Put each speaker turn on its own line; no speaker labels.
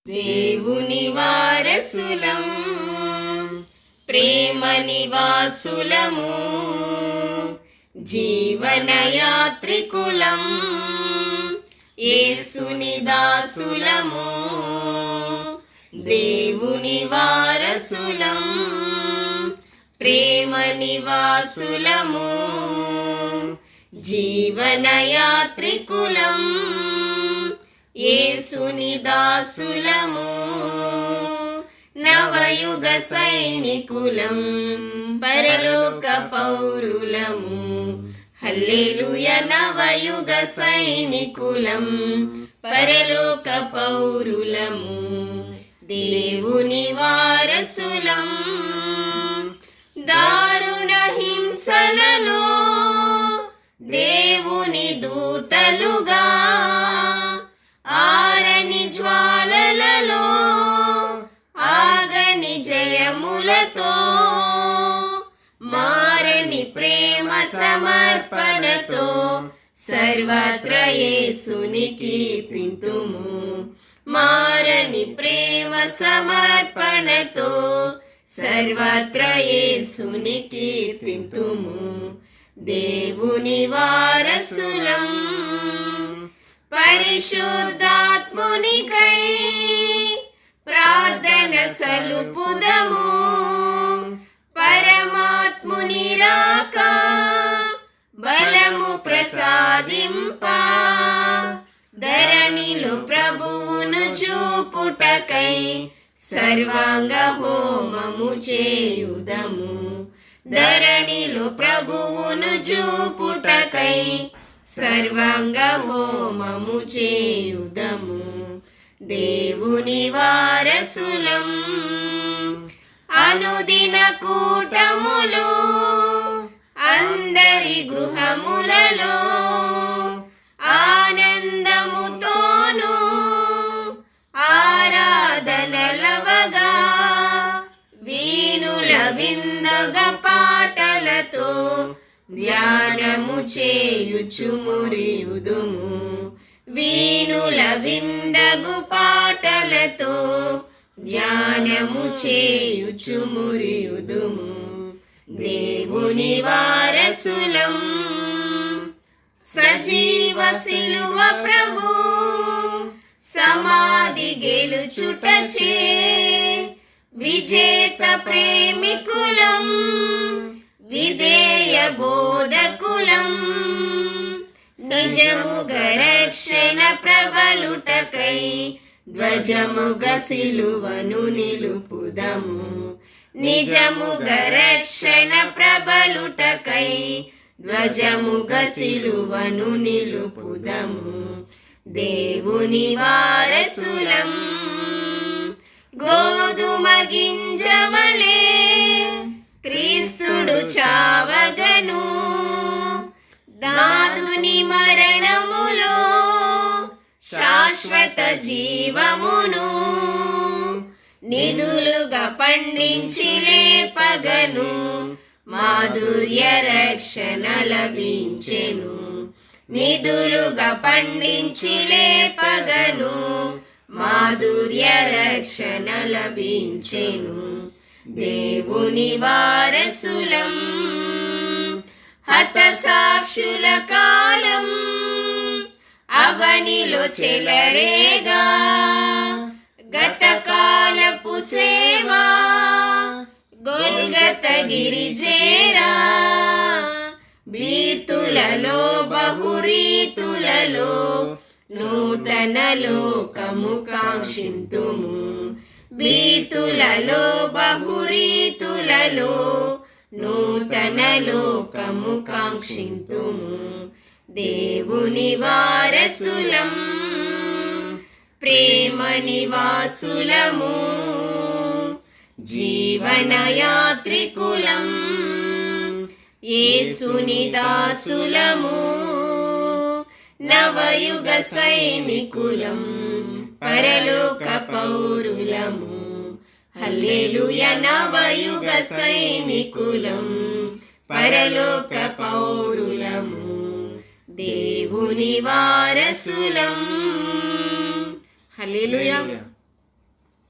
దేవుని వారసులం, ప్రేమ నివాసులము, జీవనయాత్రికులం, యేసుని దాసులము. దేవుని వారసులం, ప్రేమ నివాసులము, జీవనయాత్రికులం, యేసుని దాసులము. నవయుగ సైనికులం, పరలోక పౌరులము. హల్లెలూయా. నవయుగ సైనికులం, పరలోక పౌరులము, దేవుని వారసులం. దారుణ హింసలలో దేవుని దూతలుగా, ఆరని జ్వాలలలో ఆగని జయములతో, మారని ప్రేమ సమర్పణతో సర్వత్ర యేసుని కీర్తింతుము. మారని ప్రేమ సమర్పణతో సర్వత్ర యేసుని కీర్తింతుము. దేవుని వారసులం, పరిశుద్ధాత్మునికై ప్రార్థన సలుపుదము. పరమాత్ముని రాక బలము ప్రసాదింప, ధరణిలో ప్రభువును చూపుటకై సర్వాంగ హోమము చేయుదము. ధరణిలో ప్రభువును చూపుటకై సర్వాంగ హోమము చేయుదము. దేవుని వారసులం, అనుదిన కూటములు, అందరి గృహములలో ఆనందముతోను ఆరాధనలవగా, వీణుల విందగ పాటలతో ధ్యానము చేయుచు మురియుదుము. వీణుల విందగు పాటలతో ధ్యానము చేయుచు మురియుదుము. దేవుని వారసులం, సజీవ శిలువ ప్రభు సమాధి గెలుచుటచే విజేత ప్రేమికులం, విధేయ బోధకులం. నిజముగ రక్షణ ప్రబలుటకై ధ్వజముగ సిలువను నిలుపుదము. నిజముగ రక్షణ ప్రబలుటకై ధ్వజముగ సిలువను నిలుపుదము. దేవుని వారసులం, గోధుమ గింజవలే క్రీస్తుడు చావగను, నాదుని మరణములో శాశ్వత జీవమును నిధులుగా పండించి లేపగను, మాధుర్య రక్షణ లభించెను. నిధులుగా పండించి లేపగను, మాధుర్య రక్షణ లభించెను. దేవుని వారసులం, హతసాక్షుల కాలం అవనిలో చెలరేగా, గతకాలపు సేవా గొల్గతగిరి చేరా, భీతులలో బహురీతులలో నూతన లోకము కాంక్షింతుము. భీతులలో బహురీతులలో నూతన లోకము కాంక్షింతుము. దేవుని వారసులం, ప్రేమ నివాసులము, జీవనయాత్రికులం, యేసుని దాసులము. నవయుగ సైనికులం, పరలోక పౌరులము. హల్లెలూయా. నవయుగ సైనికులం, పరలోక పౌరులము, దేవుని వారసులం. హల్లెలూయా.